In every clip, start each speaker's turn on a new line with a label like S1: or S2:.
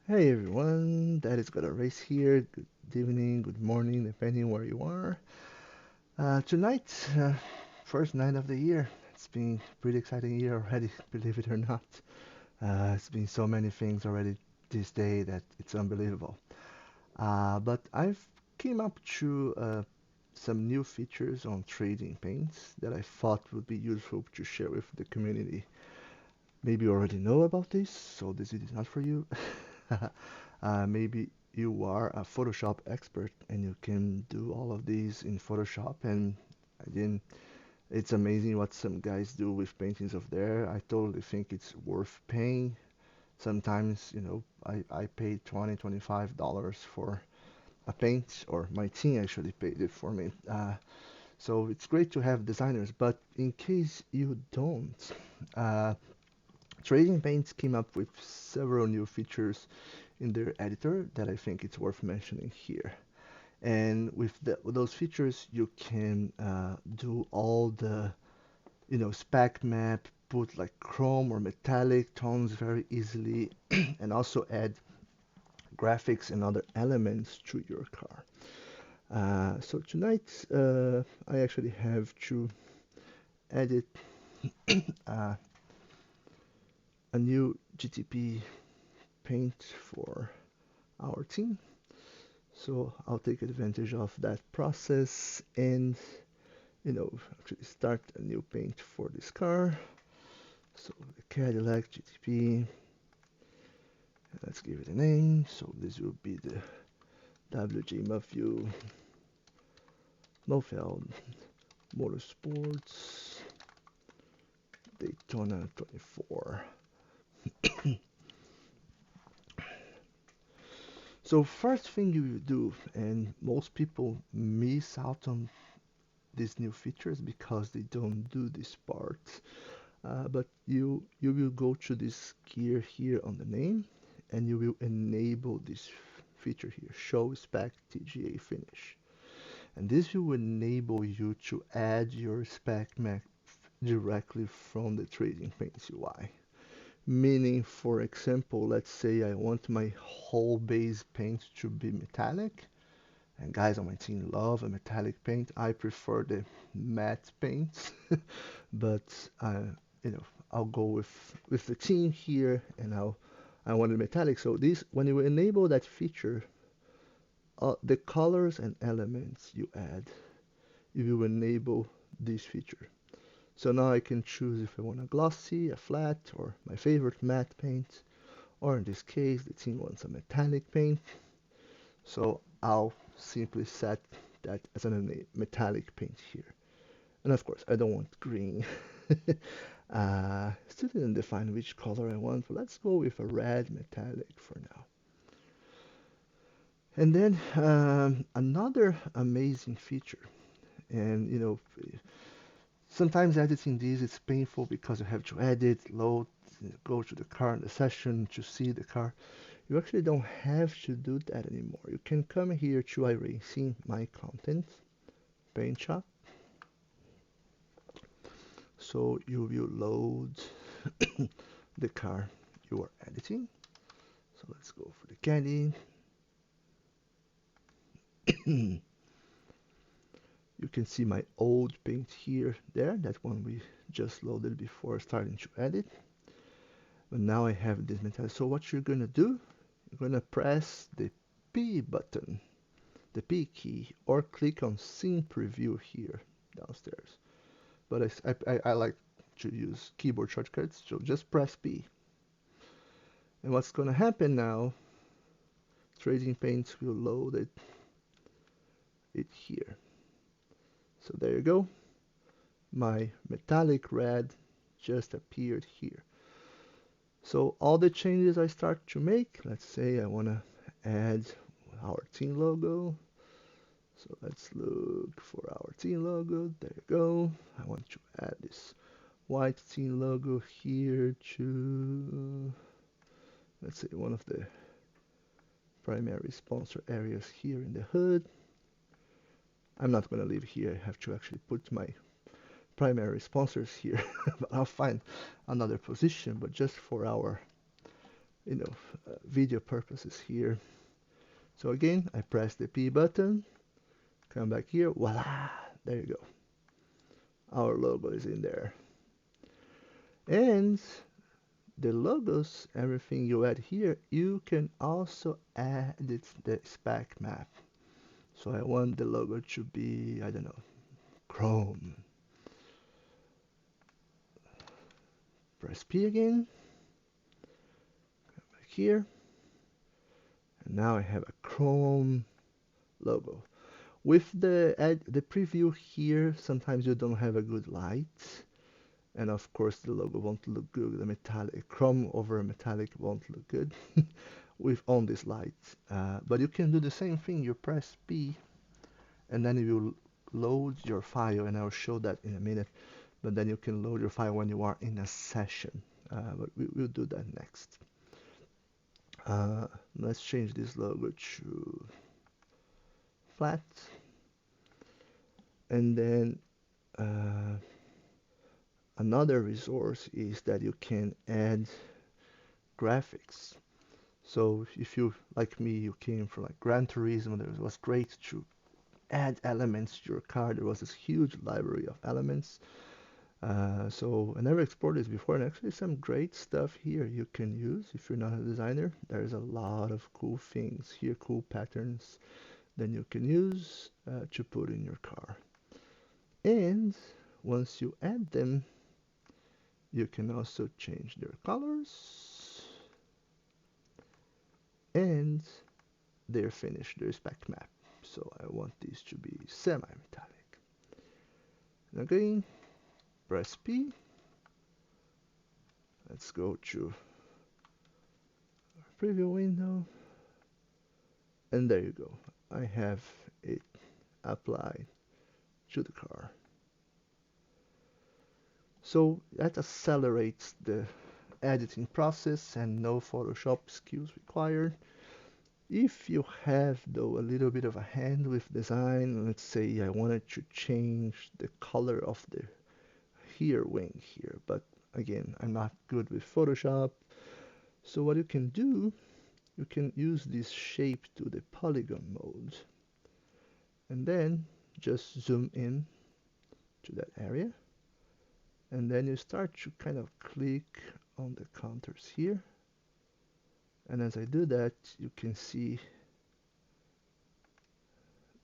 S1: Hey everyone, that is gonna race here. Good evening, good morning, depending where you are. Tonight, first night of the year. It's been pretty exciting year already, believe it or not. It's been so many things already this day that it's unbelievable. But I've came up to some new features on trading paints that I thought would be useful to share with the community. Maybe you already know about this, so this is not for you. Maybe you are a Photoshop expert and you can do all of these in Photoshop. And again, it's amazing what some guys do with paintings of there. I totally think it's worth paying. Sometimes, I paid $20, $25 for a paint, or my team actually paid it for me. So it's great to have designers, but in case you don't, uh, Trading Paints came up with several new features in their editor that I think it's worth mentioning here. And with those features, you can do all the, Spec Map, put like chrome or metallic tones very easily, and also add graphics and other elements to your car. So tonight, I actually have to edit uh, a new GTP paint for our team. So I'll take advantage of that process and actually start a new paint for this car. So the Cadillac GTP, let's give it a name. So this will be the WJ Matthew Mofeld Motorsports Daytona 24. So first thing you do, and most people miss out on these new features because they don't do this part. But you will go to this gear here on the name, and you will enable this feature here, Show Spec TGA Finish. And this will enable you to add your spec map directly from the Trading Paints UI. Meaning, for example, let's say I want my whole base paint to be metallic, and guys on my team love a metallic paint. I prefer the matte paints, but you know, I'll go with the team here, and I want it metallic. So this, when you enable that feature, the colors and elements you add, you will enable this feature. So now I can choose if I want a glossy, a flat, or my favorite matte paint, or in this case, the team wants a metallic paint. So I'll simply set that as a metallic paint here. And of course, I don't want green. Still didn't define which color I want, but let's go with a red metallic for now. And then another amazing feature, and sometimes editing these is painful because you have to edit, load, go to the car in the session to see the car. You actually don't have to do that anymore. You can come here to iRacing, My Content, Paint Shop. So you will load the car you are editing. So let's go for the caddy. You can see my old paint here, there, that one we just loaded before starting to edit. But now I have this metal. So what you're gonna do, you're gonna press the P button, the P key, or click on Scene Preview here downstairs. But I like to use keyboard shortcuts, so just press P. And what's gonna happen now, Trading Paints will load it here. So there you go. My metallic red just appeared here. So all the changes I start to make, let's say I want to add our team logo. So let's look for our team logo. There you go. I want to add this white team logo here to, let's say, one of the primary sponsor areas here in the hood. I'm not going to leave here. I have to actually put my primary sponsors here. But I'll find another position. But just for our you know, video purposes here. So again, I press the P button, come back here, voila, there you go. Our logo is in there. And the logos, everything you add here, you can also add the spec map. So I want the logo to be, I don't know, Chrome. Press P again, come back here, and now I have a Chrome logo. With the preview here, sometimes you don't have a good light, and of course the logo won't look good. The metallic Chrome over metallic won't look good with on this light. But you can do the same thing. You press P, and then you will load your file, and I'll show that in a minute. But then you can load your file when you are in a session. But we'll do that next. Let's change this logo to flat, and then another resource is that you can add graphics. So if you, like me, you came from like Gran Turismo, it was great to add elements to your car. There was this huge library of elements. So I never explored this before, and actually some great stuff here you can use if you're not a designer. There's a lot of cool things here, cool patterns that you can use to put in your car. And once you add them, you can also change their colors and their finish, their spec map. So I want these to be semi-metallic. And again, press P. Let's go to preview window, and there you go. I have it applied to the car. So that accelerates the editing process and no Photoshop skills required. If you have though a little bit of a hand with design, let's say I wanted to change the color of the here wing here, but again, I'm not good with Photoshop. So what you can do, you can use this shape to the polygon mode, and then just zoom in to that area, and then you start to kind of click on the contours here, and as I do that, you can see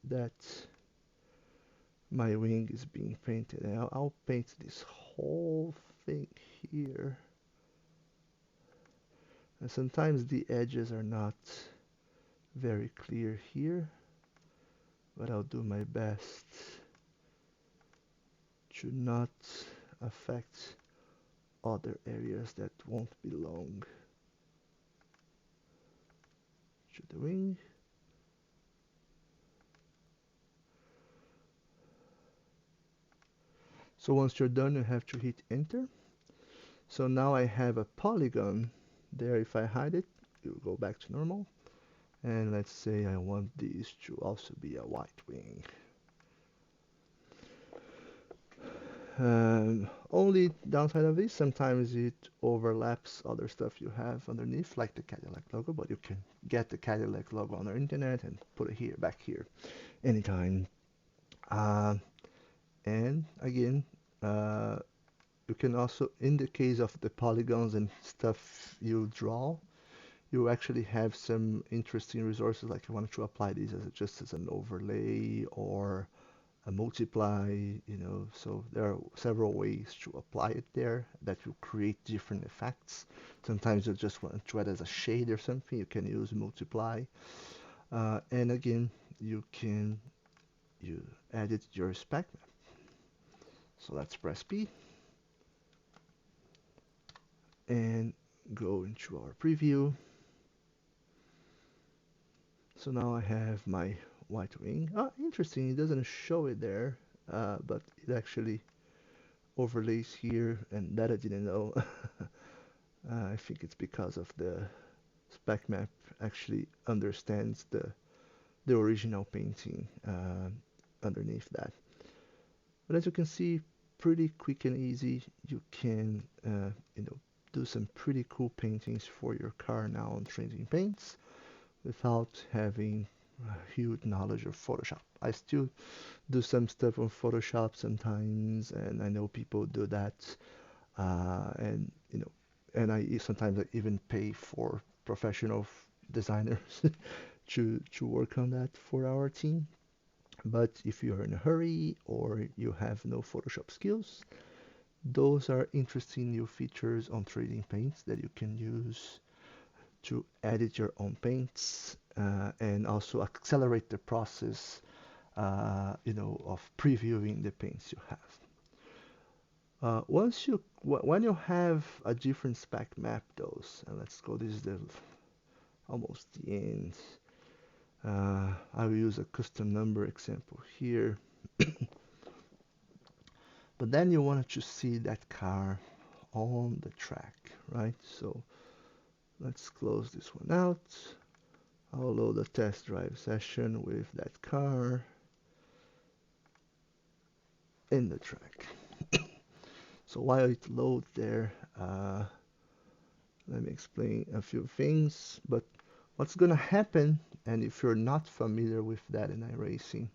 S1: that my wing is being painted, and I'll paint this whole thing here. And sometimes the edges are not very clear here, but I'll do my best to not affect other areas that won't belong to the wing. So once you're done, you have to hit enter. So now I have a polygon there. If I hide it, it will go back to normal. And let's say I want these to also be a white wing. Only downside of this, sometimes it overlaps other stuff you have underneath, like the Cadillac logo, but you can get the Cadillac logo on the internet and put it here, back here, anytime. And again, you can also, in the case of the polygons and stuff you draw, you actually have some interesting resources, like you want to apply these as just as an overlay or a multiply, so there are several ways to apply it there that will create different effects. Sometimes you just want to add as a shade or something, you can use multiply. And again, you edit your spec map. So let's press P and go into our preview. So now I have my white wing. Interesting, it doesn't show it there, but it actually overlays here, and that I didn't know. I think it's because of the spec map actually understands the original painting underneath that. But as you can see, pretty quick and easy, you can do some pretty cool paintings for your car now on Trading Paints without having a huge knowledge of Photoshop. I still do some stuff on Photoshop sometimes, and I know people do that, and and sometimes I even pay for professional designers to work on that for our team. But if you're in a hurry or you have no Photoshop skills, those are interesting new features on Trading Paints that you can use to edit your own paints and also accelerate the process, of previewing the paints you have. When you have a different spec map, those, and let's go. This is almost the end. I will use a custom number example here. But then you wanted to see that car on the track, right? So let's close this one out. I'll load a test drive session with that car in the track. So while it loads there, let me explain a few things. But what's going to happen, and if you're not familiar with that in iRacing,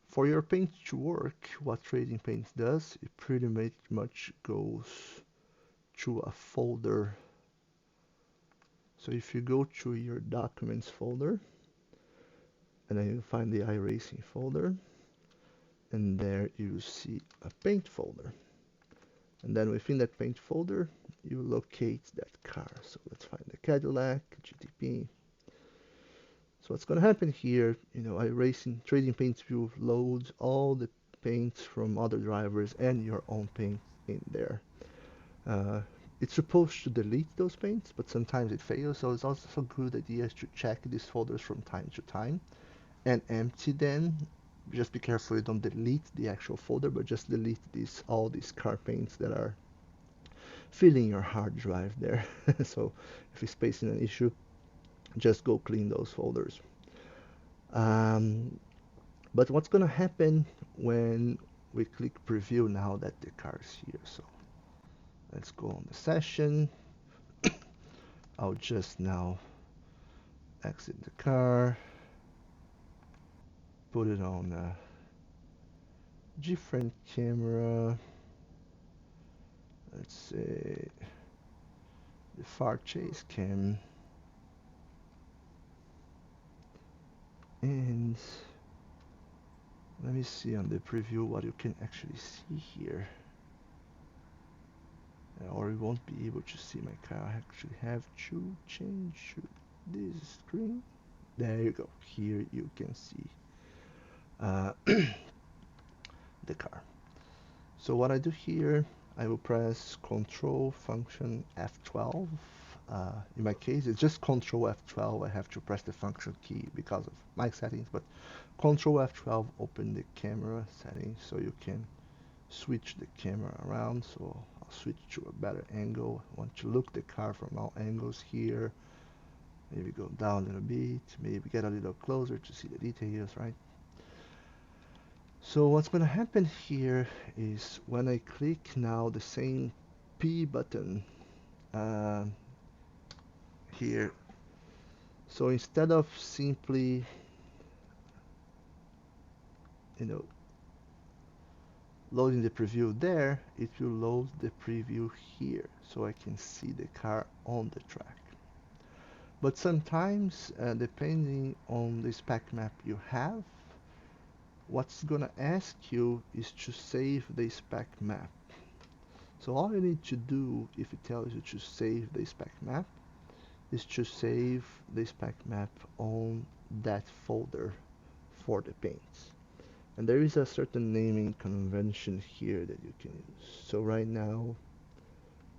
S1: for your paint to work, what Trading Paints does, it pretty much goes to a folder. So if you go to your Documents folder, and then you find the iRacing folder, and there you see a paint folder. And then within that paint folder, you locate that car. So let's find the Cadillac, GTP. So what's going to happen here, iRacing Trading Paints will load all the paints from other drivers and your own paint in there. It's supposed to delete those paints, but sometimes it fails. So it's also a good idea to check these folders from time to time and empty them. Just be careful you don't delete the actual folder, but just delete all these car paints that are filling your hard drive there. So if it's spacing an issue, just go clean those folders. But what's going to happen when we click preview now that the car is here? So let's go on the session. I'll just now exit the car, put it on a different camera. Let's say the far chase cam, and let me see on the preview what you can actually see here. Or you won't be able to see my car. I actually have to change this screen. There you go. Here you can see the car. So what I do here, I will press Control Function F12. In my case, it's just Control F12. I have to press the function key because of my settings, but Control F12 open the camera settings so you can switch the camera around. So I'll switch to a better angle. I want to look the car from all angles here. Maybe go down a little bit, maybe get a little closer to see the details, right? So what's going to happen here is when I click now the same P button here, so instead of simply, loading the preview there, it will load the preview here so I can see the car on the track. But sometimes, depending on the spec map you have, what's gonna ask you is to save the spec map. So all you need to do if it tells you to save the spec map is to save the spec map on that folder for the paints. And there is a certain naming convention here that you can use. So right now,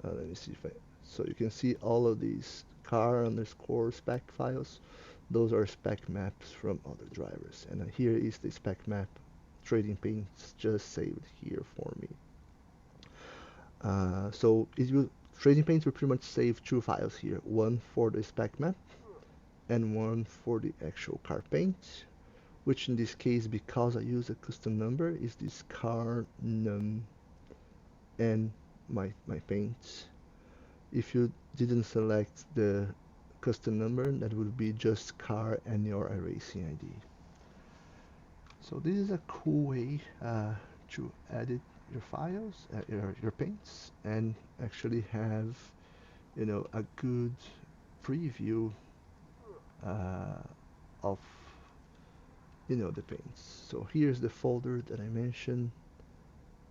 S1: let me see so you can see all of these car underscore spec files. Those are spec maps from other drivers. And here is the spec map Trading Paints just saved here for me. So Trading Paints will pretty much save two files here. One for the spec map and one for the actual car paint, which in this case, because I use a custom number, is this car num n my paints. If you didn't select the custom number, that would be just car and your iRacing ID. So this is a cool way to edit your files, your paints, and actually have, you know, a good preview uh, of, you know, the paints. So here's the folder that I mentioned,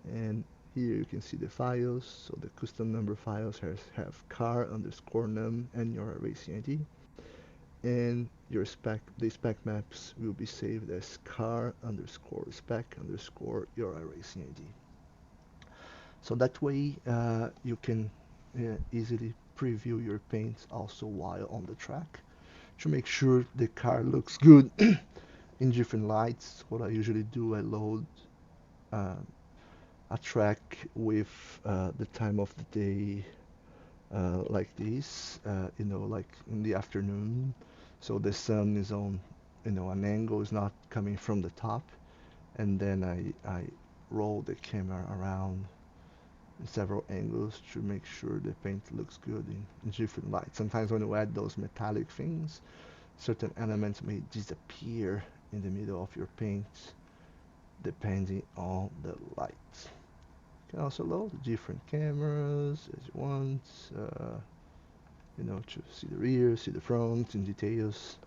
S1: and here you can see the files. So the custom number files have car underscore num and your racing ID, and the spec maps will be saved as car underscore spec underscore your racing ID. So that way you can easily preview your paints also while on the track to make sure the car looks good in different lights. What I usually do, I load uh, a track with the time of the day like this, you know, like in the afternoon. So the sun is on, you know, an angle is not coming from the top. And then I roll the camera around in several angles to make sure the paint looks good in different lights. Sometimes when you add those metallic things, certain elements may disappear in the middle of your paint depending on the light. You can also load different cameras as you want, you know, to see the rear, see the front in details,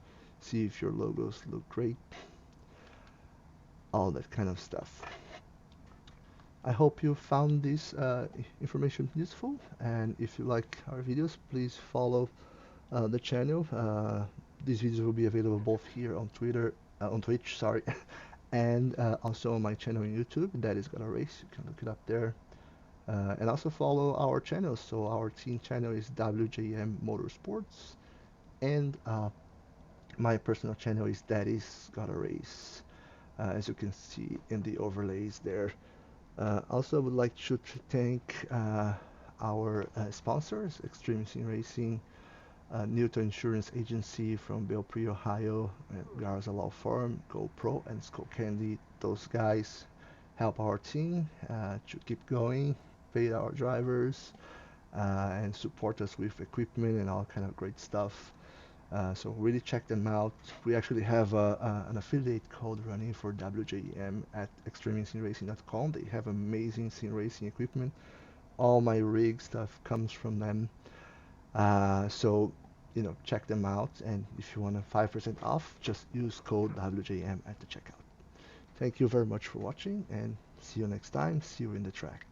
S1: see if your logos look great, all that kind of stuff. I hope you found this information useful, and if you like our videos, please follow the channel. These videos will be available both here on Twitch, sorry, and also on my channel on YouTube. That is Gonna Race. You can look it up there. And also follow our channels. So our team channel is WJM Motorsports, and my personal channel is Daddy's Gotta Race, as you can see in the overlays there. Also, I would like to thank our sponsors, Extreme Sim Racing, Newton Insurance Agency from Belpre, Ohio, Garza Law Firm, GoPro, and Skullcandy. Those guys help our team to keep going, pay our drivers, and support us with equipment and all kind of great stuff. So really check them out. We actually have an affiliate code running for WJM at extremesimracing.com. They have amazing sim racing equipment. All my rig stuff comes from them. So, you know, check them out. And if you want a 5% off, just use code WJM at the checkout. Thank you very much for watching, and see you next time. See you in the track.